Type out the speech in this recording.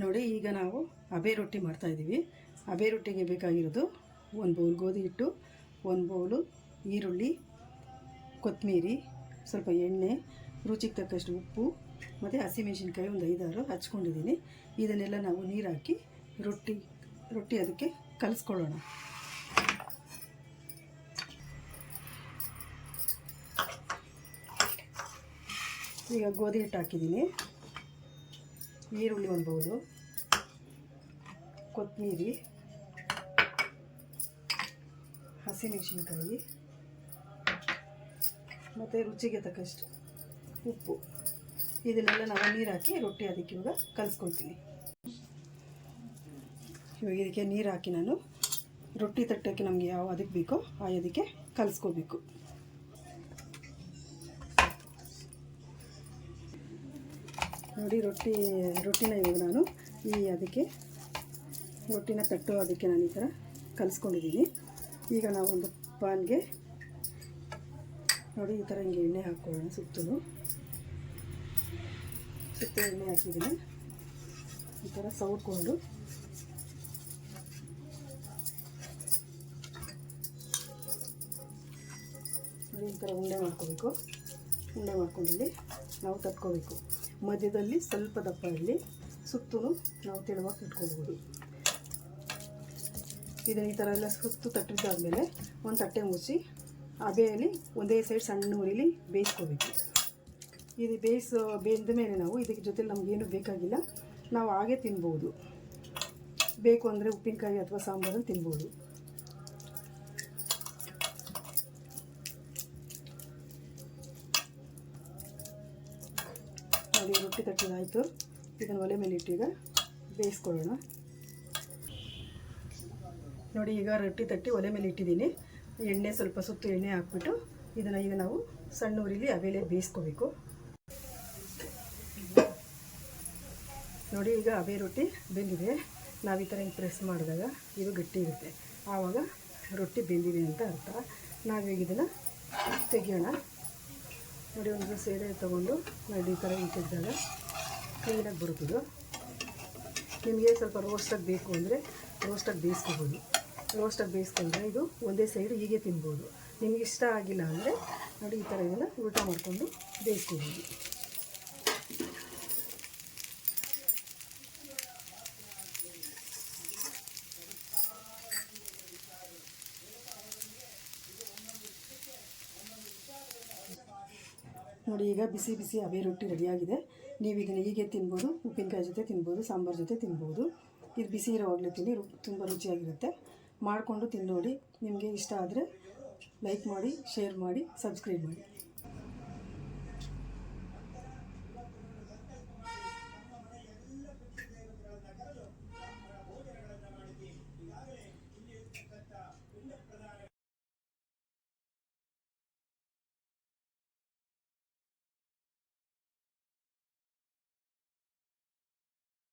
ನೋಡಿ, ಈಗ ನಾವು ಅಬೆ ರೊಟ್ಟಿ ಮಾಡ್ತಾಯಿದ್ದೀವಿ. ಅಬೆ ರೊಟ್ಟಿಗೆ ಬೇಕಾಗಿರೋದು 1 ಬೌಲ್ ಗೋಧಿ ಹಿಟ್ಟು, 1 ಬೌಲು ಈರುಳ್ಳಿ, ಕೊತ್ತಂಬರಿ, ಸ್ವಲ್ಪ ಎಣ್ಣೆ, ರುಚಿಗೆ ತಕ್ಕಷ್ಟು ಉಪ್ಪು ಮತ್ತು ಹಸಿಮೆಣಸಿನ್ಕಾಯಿ ಒಂದು 5-6 ಹಚ್ಕೊಂಡಿದ್ದೀನಿ. ಇದನ್ನೆಲ್ಲ ನಾವು ನೀರು ಹಾಕಿ ರೊಟ್ಟಿ ಅದಕ್ಕೆ ಕಲಿಸ್ಕೊಳ್ಳೋಣ. ಈಗ ಗೋಧಿ ಹಿಟ್ಟು ಹಾಕಿದ್ದೀನಿ, ಈರುಳ್ಳಿ 1 ಬೌಲು, ಕೊತ್ತಂಬರಿ, ಹಸಿಮೆಣಸಿನ್ಕಾಯಿ ಮತ್ತು ರುಚಿಗೆ ತಕ್ಕಷ್ಟು ಉಪ್ಪು, ಇದನ್ನೆಲ್ಲ ನಾವು ನೀರು ಹಾಕಿ ರೊಟ್ಟಿ ಅದಕ್ಕೆ ಇವಾಗ ಕಲಿಸ್ಕೊಳ್ತೀನಿ. ಇವಾಗ ಇದಕ್ಕೆ ನೀರು ಹಾಕಿ ನಾನು ರೊಟ್ಟಿ ತಟ್ಟಕ್ಕೆ ನಮಗೆ ಯಾವ ಅದಕ್ಕೆ ಬೇಕೋ ಆ ಅದಕ್ಕೆ ಕಲಿಸ್ಕೋಬೇಕು. ನೋಡಿ, ರೊಟ್ಟಿನ ಇವಾಗ ನಾನು ಅದಕ್ಕೆ ರೊಟ್ಟಿನ ತಟ್ಟೋ ಅದಕ್ಕೆ ನಾನು ಈ ಥರ ಕಲಿಸ್ಕೊಂಡಿದ್ದೀನಿ. ಈಗ ನಾವು ಒಂದು ಪಾನ್ಗೆ ನೋಡಿ ಈ ಥರ ಹಿಂಗೆ ಎಣ್ಣೆ ಹಾಕ್ಕೊಳ್ಳೋಣ. ಸುತ್ತ ಎಣ್ಣೆ ಹಾಕಿದ್ದೀನಿ. ಈ ಥರ ಸವರ್ಕೊಂಡು ನೋಡಿ ಈ ಥರ ಉಂಡೆ ಮಾಡ್ಕೋಬೇಕು. ಉಂಡೆ ಮಾಡ್ಕೊಂಡಿಲ್ಲಿ ನಾವು ತಟ್ಕೋಬೇಕು. ಮಧ್ಯದಲ್ಲಿ ಸ್ವಲ್ಪ ದಪ್ಪ ಇರಲಿ, ಸುತ್ತಲೂ ನಾವು ತೆಳುವಾಗಿ ಇಟ್ಕೋಬೋದು. ಇದನ್ನು ಈ ಥರ ಎಲ್ಲ ಸುತ್ತು ತಟ್ಟಿದ್ದಾದಮೇಲೆ ಒಂದು ತಟ್ಟೆ ಮುಚ್ಚಿ ಅಬೆಯಲ್ಲಿ ಒಂದೇ ಸೈಡ್ ಸಣ್ಣ ಉರಿಲಿ ಬೇಯಿಸ್ಕೋಬೇಕು. ಇದು ಬೆಂದ ಮೇಲೆ ನಾವು ಇದಕ್ಕೆ ಜೊತೆ ನಮಗೇನು ಬೇಕಾಗಿಲ್ಲ, ನಾವು ಹಾಗೆ ತಿನ್ಬೋದು. ಬೇಕು ಅಂದರೆ ಉಪ್ಪಿನಕಾಯಿ ಅಥವಾ ಸಾಂಬಾರಲ್ಲಿ ತಿನ್ಬೋದು. ನೋಡಿ, ರೊಟ್ಟಿ ತಟ್ಟಿದಾಯಿತು. ಇದನ್ನು ಒಲೆ ಮೇಲೆ ಇಟ್ಟೀಗ ಬೇಯಿಸ್ಕೊಳ್ಳೋಣ. ನೋಡಿ, ಈಗ ರೊಟ್ಟಿ ತಟ್ಟಿ ಒಲೆ ಮೇಲೆ ಇಟ್ಟಿದ್ದೀನಿ. ಎಣ್ಣೆ ಸ್ವಲ್ಪ ಸುತ್ತು ಎಣ್ಣೆ ಹಾಕ್ಬಿಟ್ಟು ಇದನ್ನು ಈಗ ನಾವು ಸಣ್ಣ ಉರಿಲಿ ಅಬೆಲೆ ಬೇಯಿಸ್ಕೋಬೇಕು. ನೋಡಿ, ಈಗ ಅಬೆ ರೊಟ್ಟಿ ಬೆಂದಿದೆ. ನಾವು ಈ ಥರ ಹಿಂಗೆ ಪ್ರೆಸ್ ಮಾಡಿದಾಗ ಇದು ಗಟ್ಟಿ ಇರುತ್ತೆ, ಆವಾಗ ರೊಟ್ಟಿ ಬೆಂದಿದೆ ಅಂತ ಅರ್ಥ. ನಾವೀಗ ಇದನ್ನು ತೆಗಿಯೋಣ. ನೋಡಿ, ಒಂದು ಸೇಡೆ ತೊಗೊಂಡು ನೋಡಿ ಈ ಥರ ಹಿಂಗೆ ತೆಗೆದಾಗ ಕ್ಲೀನಾಗಿ ಬರುತ್ತದು. ನಿಮಗೆ ಸ್ವಲ್ಪ ರೋಸ್ಟಾಗಿ ಬೇಕು ಅಂದರೆ ರೋಸ್ಟಾಗಿ ಬೇಯಿಸ್ಕೋಬೋದು. ರೋಸ್ಟಾಗಿ ಬೇಯಿಸ್ಕೊಂಡ್ರೆ ಇದು ಒಂದೇ ಸೈಡು ಹೀಗೆ ತಿನ್ಬೋದು. ನಿಮಗೆ ಇಷ್ಟ ಆಗಿಲ್ಲ ಅಂದರೆ ನೋಡಿ ಈ ಥರ ಇದನ್ನು ಉಲ್ಟಾ ಮಾಡಿಕೊಂಡು ಬೇಯಿಸ್ಕೋಬೋದು. ನೋಡಿ, ಈಗ ಬಿಸಿ ಬಿಸಿ ಅಬೆ ರೊಟ್ಟಿ ರೆಡಿಯಾಗಿದೆ. ನೀವು ಇದನ್ನು ಹೀಗೆ ತಿನ್ಬೋದು, ಉಪ್ಪಿನಕಾಯಿ ಜೊತೆ ತಿನ್ಬೋದು, ಸಾಂಬಾರು ಜೊತೆ ತಿನ್ಬೋದು. ಇದು ಬಿಸಿ ಇರೋವಾಗಲೇ ತಿನ್ನಿ, ತುಂಬ ರುಚಿಯಾಗಿರುತ್ತೆ. ಮಾಡಿಕೊಂಡು ತಿಂದು ನೋಡಿ. ನಿಮಗೆ ಇಷ್ಟ ಆದರೆ ಲೈಕ್ ಮಾಡಿ, ಶೇರ್ ಮಾಡಿ, ಸಬ್ಸ್ಕ್ರೈಬ್ ಮಾಡಿ.